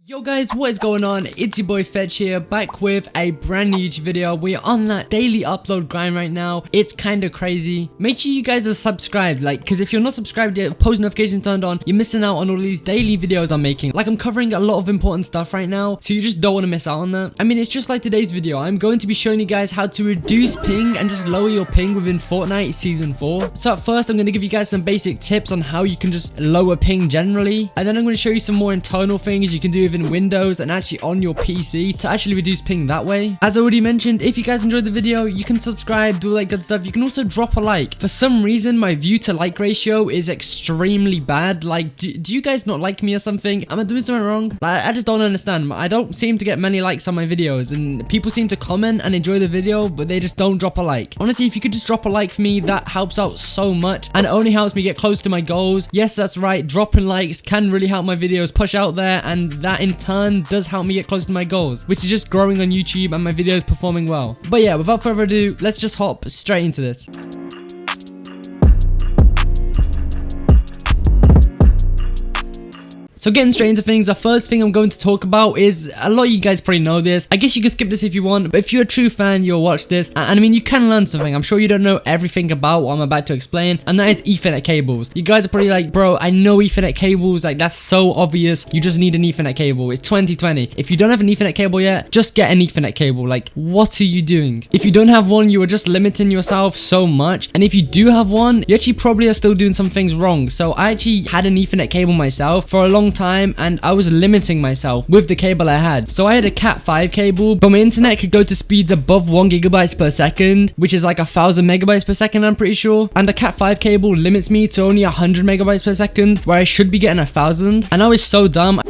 Yo guys, what is going on? It's your boy Fxtch here, back with a brand new YouTube video. We're on that daily upload grind right now. It's kind of crazy. Make sure you guys are subscribed, because if you're not subscribed yet, post notifications turned on, you're missing out on all these daily videos I'm making. I'm covering a lot of important stuff right now, so you just don't want to miss out on that. I mean, it's just like today's video. I'm going to be showing you guys how to reduce ping and just lower your ping within Fortnite Season 4. So at first, I'm going to give you guys some basic tips on how you can just lower ping generally, and then I'm going to show you some more internal things you can do in Windows and actually on your PC to actually reduce ping that way. As I already mentioned, if you guys enjoyed the video, you can subscribe, do all that good stuff. You can also drop a like. For some reason, my view to like ratio is extremely bad. Do you guys not like me or something? Am I doing something wrong? I just don't understand. I don't seem to get many likes on my videos, and people seem to comment and enjoy the video, but they just don't drop a like. Honestly, if you could just drop a like for me, that helps out so much, and it only helps me get close to my goals. Yes, that's right, dropping likes can really help my videos push out there, and that in turn does help me get close to my goals, which is just growing on YouTube and my videos performing well. But yeah, without further ado, let's just hop straight into this. So getting straight into things, the first thing I'm going to talk about is, a lot of you guys probably know this. I guess you can skip this if you want, but if you're a true fan, you'll watch this. And I mean, you can learn something. I'm sure you don't know everything about what I'm about to explain, and that is Ethernet cables. You guys are probably like, bro, I know Ethernet cables, that's so obvious. You just need an Ethernet cable. It's 2020. If you don't have an Ethernet cable yet, just get an Ethernet cable. What are you doing? If you don't have one, you are just limiting yourself so much. And if you do have one, you actually probably are still doing some things wrong. So I actually had an Ethernet cable myself for a long time, and I was limiting myself with the cable I had. So I had a Cat 5 cable, but my internet could go to speeds above 1 gigabytes per second, which is 1,000 megabytes per second, I'm pretty sure. And the Cat 5 cable limits me to only 100 megabytes per second, where I should be getting 1,000. And I was so dumb.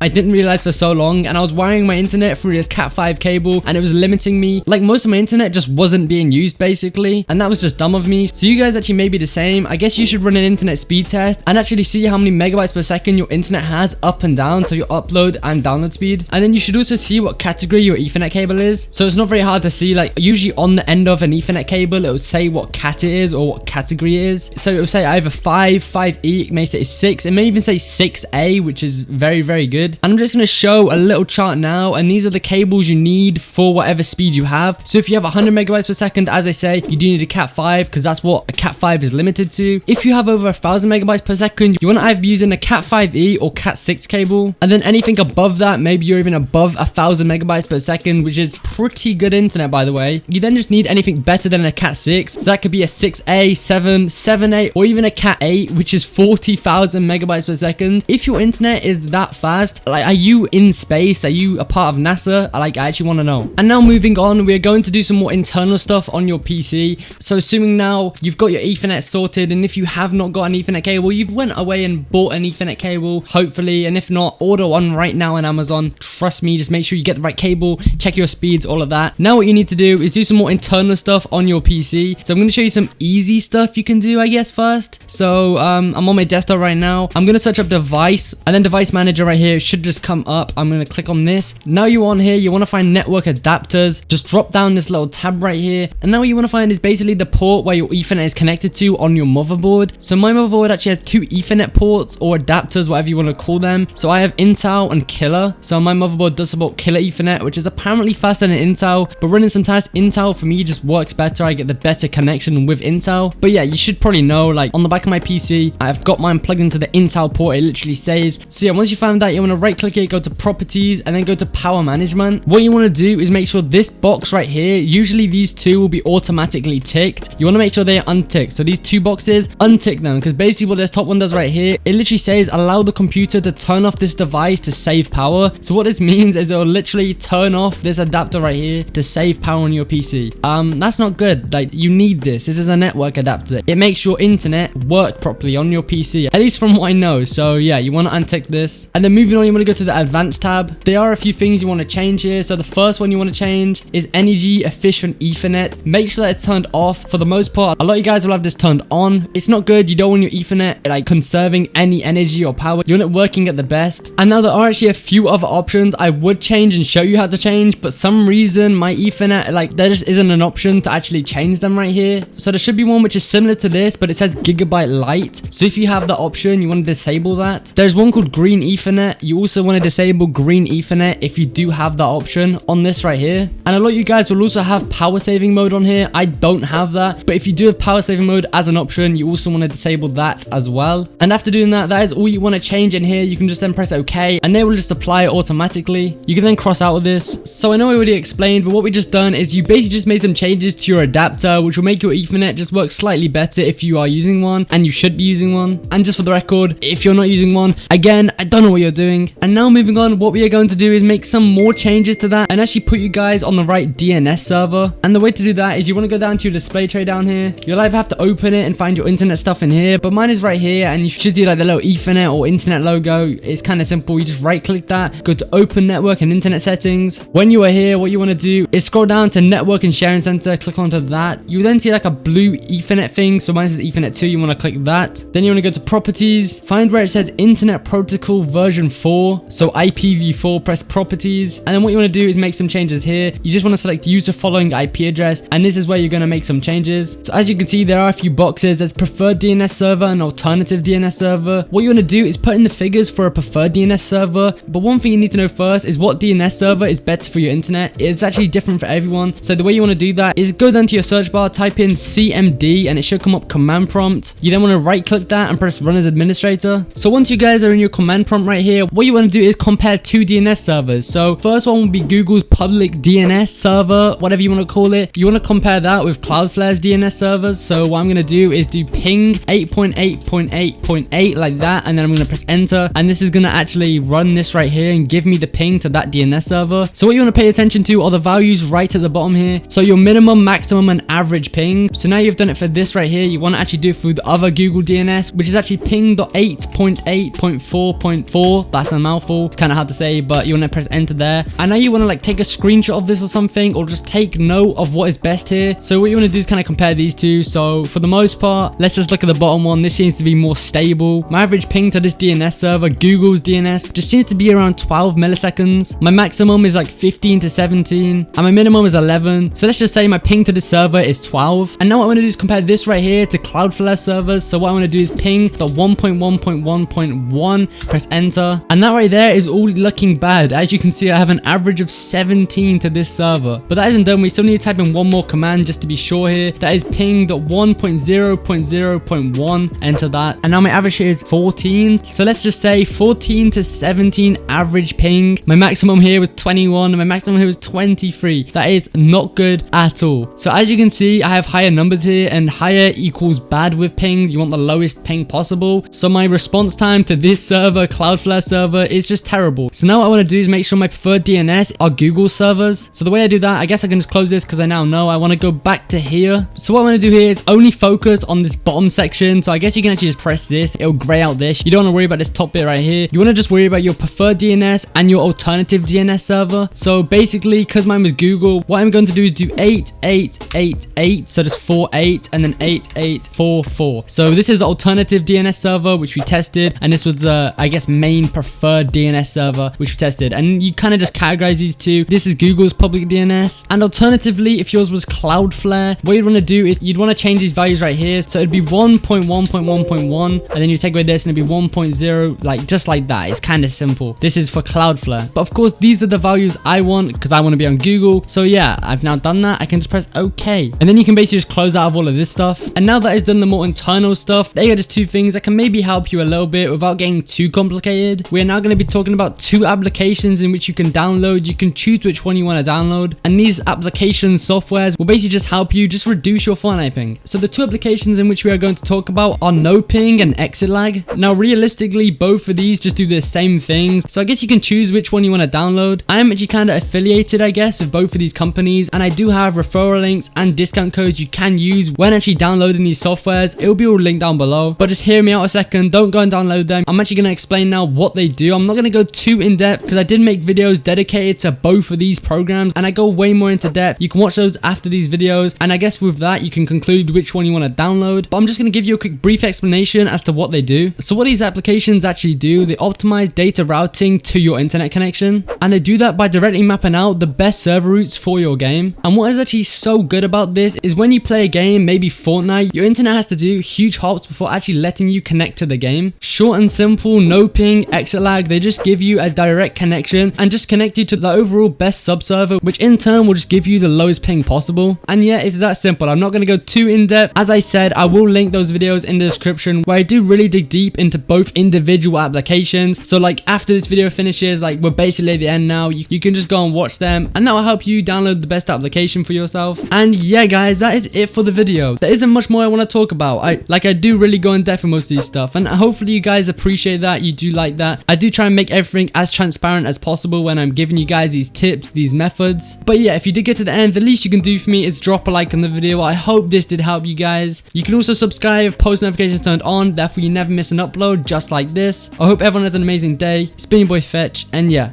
I didn't realize for so long, and I was wiring my internet through this Cat 5 cable, and it was limiting me. Most of my internet just wasn't being used basically, and that was just dumb of me. So you guys actually may be the same. I guess you should run an internet speed test and actually see how many megabytes per second your internet has up and down, so your upload and download speed. And then you should also see what category your Ethernet cable is. So it's not very hard to see. Usually on the end of an Ethernet cable, it will say what cat it is or what category it is. So it will say either 5, 5E, it may say 6, it may even say 6A, which is very, very good. And I'm just going to show a little chart now, and these are the cables you need for whatever speed you have. So if you have 100 megabytes per second, as I say, you do need a Cat 5, because that's what a Cat 5 is limited to. If you have over 1,000 megabytes per second, you want to either be using a Cat 5e or Cat 6 cable. And then anything above that, maybe you're even above 1,000 megabytes per second, which is pretty good internet, by the way. You then just need anything better than a Cat 6. So that could be a 6a, 7, 7a, or even a Cat 8, which is 40,000 megabytes per second. If your internet is that fast, are you in space? Are you a part of NASA? I actually want to know. And now moving on, we're going to do some more internal stuff on your PC. So assuming now you've got your Ethernet sorted, and if you have not got an Ethernet cable, you've went away and bought an Ethernet cable, hopefully. And if not, order one right now on Amazon. Trust me, just make sure you get the right cable, check your speeds, all of that. Now what you need to do is do some more internal stuff on your PC. So I'm going to show you some easy stuff you can do, I guess, first. So I'm on my desktop right now. I'm going to search up device, and then device manager right here should just come up. I'm going to click on this. Now you're on here, you want to find network adapters. Just drop down this little tab right here, and now what you want to find is basically the port where your Ethernet is connected to on your motherboard. So my motherboard actually has 2 Ethernet ports, or adapters, whatever you want to call them. So I have Intel and Killer. So my motherboard does support Killer Ethernet, which is apparently faster than Intel, but running some tests, Intel for me just works better. I get the better connection with Intel. But yeah, you should probably know, on the back of my PC, I've got mine plugged into the Intel port, it literally says. So yeah, once you find that, you want to right click it, go to properties, and then go to power management. What you want to do is make sure this box right here, usually these two will be automatically ticked. You want to make sure they are unticked. So these 2 boxes, untick them, because basically what this top one does right here, it literally says allow the computer to turn off this device to save power. So what this means is it will literally turn off this adapter right here to save power on your PC. That's not good. You need this. This is a network adapter. It makes your internet work properly on your PC, at least from what I know. So yeah, you want to untick this, and then moving on, you want to go to the advanced tab. There are a few things you want to change here. So the first one you want to change is energy efficient Ethernet. Make sure that it's turned off. For the most part, a lot of you guys will have this turned on. It's not good. You don't want your Ethernet conserving any energy or power. You want it working at the best. And now there are actually a few other options I would change and show you how to change, but some reason my Ethernet, there just isn't an option to actually change them right here. So there should be one which is similar to this, but it says gigabit lite. So if you have the option, you want to disable that. There's one called green Ethernet. You you also want to disable green Ethernet if you do have that option on this right here. And a lot of you guys will also have power saving mode on here. I don't have that, but if you do have power saving mode as an option, you also want to disable that as well. And after doing that, that is all you want to change in here. You can just then press OK, and they will just apply it automatically. You can then cross out of this. So I know I already explained, but what we just done is you basically just made some changes to your adapter, which will make your Ethernet just work slightly better if you are using one, and you should be using one. And just for the record, if you're not using one, again, I don't know what you're doing. And now moving on, what we are going to do is make some more changes to that and actually put you guys on the right DNS server. And the way to do that is you want to go down to your display tray down here. You'll either have to open it and find your internet stuff in here, but mine is right here, and you should see like the little Ethernet or internet logo. It's kind of simple. You just right click that, go to open network and internet settings. When you are here, what you want to do is scroll down to network and sharing center, click onto that. You then see like a blue Ethernet thing, so mine says Ethernet 2, you want to click that. Then you want to go to properties, find where it says internet protocol version 4, so IPv4, press properties, and then what you want to do is make some changes here. You just want to select user following IP address, and this is where you're going to make some changes. So as you can see, there are a few boxes. There's preferred DNS server and alternative DNS server. What you want to do is put in the figures for a preferred DNS server, but one thing you need to know first is what DNS server is better for your internet. It's actually different for everyone. So the way you want to do that is go down to your search bar, type in CMD, and it should come up command prompt. You then want to right click that and press run as administrator. So once you guys are in your command prompt right here, what you want to do is compare two DNS servers. So first one will be Google's public DNS server, whatever you want to call it. You want to compare that with Cloudflare's DNS servers. So what I'm going to do is do ping 8.8.8.8 like that, and then I'm going to press enter, and this is going to actually run this right here and give me the ping to that DNS server. So what you want to pay attention to are the values right at the bottom here. So your minimum, maximum, and average ping. So now you've done it for this right here, you want to actually do it through the other Google DNS, which is actually ping.8.8.4.4. That's a mouthful. It's kind of hard to say, but you want to press enter there. And now you want to like take a screenshot of this or something, or just take note of what is best here. So what you want to do is kind of compare these two. So for the most part, let's just look at the bottom one. This seems to be more stable. My average ping to this DNS server, Google's DNS, just seems to be around 12 milliseconds. My maximum is like 15 to 17, and my minimum is 11. So let's just say my ping to this server is 12. And now what I want to do is compare this right here to Cloudflare servers. So what I want to do is ping the 1.1.1.1, press enter, and that right there is all looking bad. As you can see, I have an average of 17 to this server, but that isn't done. We still need to type in one more command just to be sure here. That is ping the 1.0.0.1, enter that, and now my average here is 14. So let's just say 14 to 17 average ping. My maximum here was 21, and my maximum here was 23. That is not good at all. So as you can see, I have higher numbers here, and higher equals bad with ping. You want the lowest ping possible. So my response time to this server, Cloudflare server, is just terrible. So now what I want to do is make sure my preferred DNS are Google servers. So the way I do that, I guess I can just close this because I now know. I want to go back to here. So what I want to do here is only focus on this bottom section. So I guess you can actually just press this. It'll gray out this. You don't want to worry about this top bit right here. You want to just worry about your preferred DNS and your alternative DNS server. So basically, because mine was Google, what I'm going to do is do 8888. So there's 48 and then 8844. So this is the alternative DNS server, which we tested. And this was the, I guess, main preferred DNS server, which we tested. And you kind of just categorize these two. This is Google's public DNS. And alternatively, if yours was Cloudflare, what you'd want to do is you'd want to change these values right here. So it'd be 1.1.1.1, and then you take away this and it'd be 1.0, like just like that. It's kind of simple. This is for Cloudflare. But of course, these are the values I want because I want to be on Google. So yeah, I've now done that. I can just press OK. And then you can basically just close out of all of this stuff. And now that it's done the more internal stuff, there are just two things that can maybe help you a little bit without getting too complicated. We're now going to be talking about two applications in which you can download. You can choose which one you want to download. And these application softwares will basically just help you just reduce your Fortnite ping. So the two applications in which we are going to talk about are NoPing and ExitLag. Now realistically, both of these just do the same things. So I guess you can choose which one you want to download. I am actually kind of affiliated, I guess, with both of these companies. And I do have referral links and discount codes you can use when actually downloading these softwares. It will be all linked down below. But just hear me out a second. Don't go and download them. I'm actually going to explain now what they do. I'm not going to go too in depth because I did make videos dedicated to both of these programs and I go way more into depth. You can watch those after these videos, and I guess with that you can conclude which one you want to download. But I'm just going to give you a quick brief explanation as to what they do. So what these applications actually do, they optimize data routing to your internet connection, and they do that by directly mapping out the best server routes for your game. And what is actually so good about this is when you play a game, maybe Fortnite, your internet has to do huge hops before actually letting you connect to the game. Short and simple, NoPing, ExitLag ExitLag, they just give you a direct connection and just connect you to the overall best subserver, which in turn will just give you the lowest ping possible. And yeah, it's that simple. I'm not going to go too in depth. As I said, I will link those videos in the description where I do really dig deep into both individual applications. So like after this video finishes, like we're basically at the end now, you can just go and watch them, and that will help you download the best application for yourself. And yeah guys, that is it for the video. There isn't much more I want to talk about. I do really go in depth in most of these stuff, and hopefully you guys appreciate that. You do like that. I do try and make everything as transparent as possible when I'm giving you guys these tips, these methods. But yeah, if you did get to the end, the least you can do for me is drop a like on the video. I hope this did help you guys. You can also subscribe, post notifications turned on, therefore you never miss an upload just like this. I hope everyone has an amazing day. It's been your boy Fxtch, and yeah,